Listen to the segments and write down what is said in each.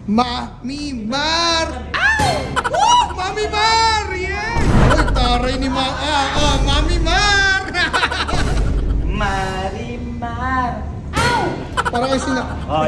Mami Mar! Ow! Mami Mar! Yeah! Uy, taray ni Mami Mar! Marimar! Ow! Para kayo sila. Oh,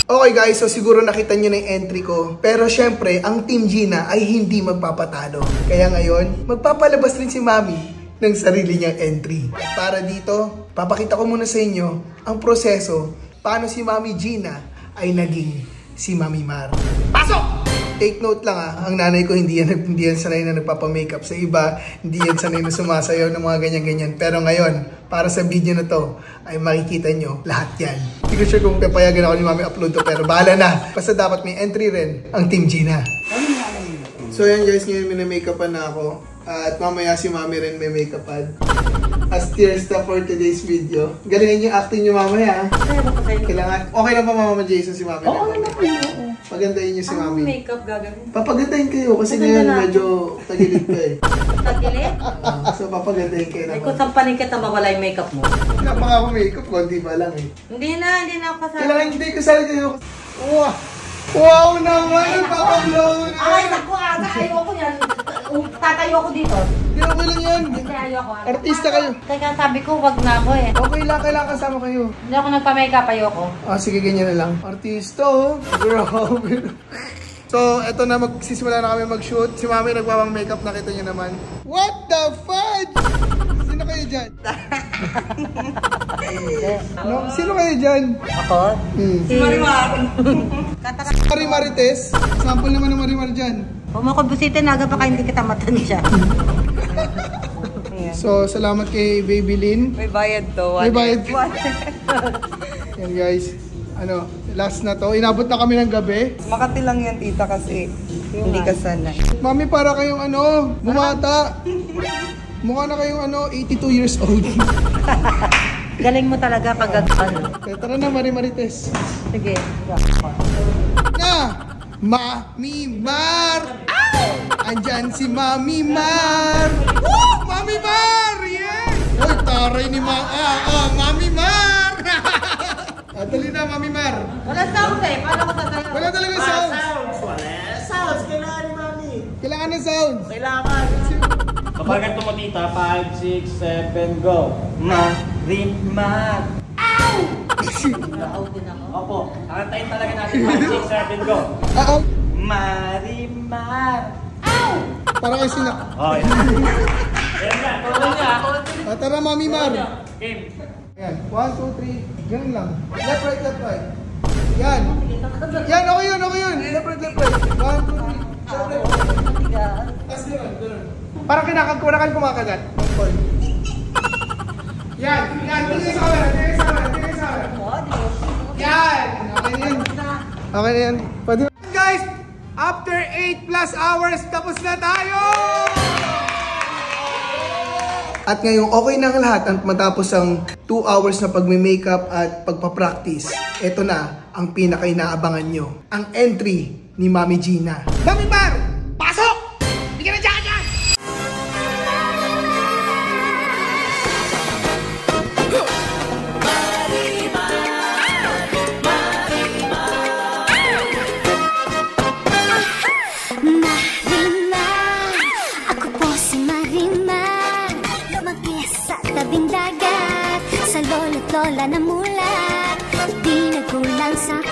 Okay guys, so siguro nakita nyo na yung entry ko. Pero syempre, ang Team Gina ay hindi magpapatalo. Kaya ngayon, magpapalabas rin si Mami ng sarili niyang entry. At para dito, papakita ko muna sa inyo ang proseso paano si Mami Gina ay naging si Mami Mar. Pasok! Take note lang ang nanay ko hindi yan sanay na nagpapamakeup sa iba, hindi yan sanay na sumasayaw ng mga ganyan-ganyan. Pero ngayon, para sa video na to, ay makikita nyo lahat yan. Hindi ko sure kung papayagan ako ni Mami upload to, pero bahala na. Basta dapat may entry rin ang Team Gina. So yan guys, ngayon may-makeupan na ako. At mamaya si Mami rin may makeupan. As tears na for today's video. Galingin yung acting nyo mamaya. Kailangan, okay lang pa Mama Jason si Mami? Oo naman. Pagandahin niyo si Mami. Makeup gagawin? Papagandahin kayo kasi ngayon medyo tagilid pa eh. Tagilid? So papagandahin kayo naman. Ay kung sampanin kita mawala yung makeup mo. Wala pa nga ako makeup, konti pa lang eh. Hindi na ako kasali. Kailangan hindi kasali kayo. Wow! Wow naman! Papablow na! Ay naku aga, ayoko yan. Tatayo ako dito. Hindi okay lang yan. Hindi ayoko. Artista kayo. Teka sabi ko wag na ako eh. Okay lang, kailangan kasama kayo. Hindi ako nagpa-makeup, ayoko. Sige, ganyan na lang. Artista oh. Grabe. So, eto na, magsisimula na kami mag-shoot. Si Mami nagpapang makeup, nakita niyo naman. What the fudge? Sino kayo dyan? No, sino kayo dyan? Ako? Si Marimar. Marites. Sample naman ng Marimar dyan. Huwag mo ko busitin, aga pa hindi kita matansya. So, salamat kay Baby Lynn. May bayad to. May bayad. Yan guys. Last na to. Inabot na kami ng gabi. Makati lang yan, tita, kasi hindi ka sanay. Mami, para kayong bumata. Mukha na kayong 82 years old. Galing mo talaga pag Tara na, Marites. Sige. Na! Mami Mar! Andyan si Mami Mar! Woo! Mami Mar! Yeah! Uy, taray ni Mami Mar! Dali na, Mami Mar! Wala sound eh. Paano ko tatayo? Wala talaga sounds! Sounds! Kailangan ni Mami! Kailangan ng sounds! Kailangan! Kapag ito mo tita, 5, 6, 7, go! Marimar! Ow! Out din ako. Opo, kakantayin talaga natin 5, 6, 7, go! Marimar! Ow! Para kayo sila. Okay. Ayan na, tuloy niya. Tara, Mami Mar! Game. Ayan, 1, 2, 3. Ganun lang. Left, right, left, right. Yan. Yan, okay yun. Left, right, left, right. 1, 2, 3. Left, right. Tapos ganun. Parang kinakagal kumakagat. Yan. Tingin sa camera. Yan. Okay na yan. Pwede. Guys, after 8+ hours, tapos na tayo! At ngayong okay na ang lahat at matapos ang 2 hours na pagme-makeup at pagpa-practice, ito na ang pinaka-inaabangan nyo. Ang entry ni Mami Gina. Mami Mar! Pasok! Bigyan na dyan! Tabing dagat, sa lolo't lola na mulat, di nagkulang sa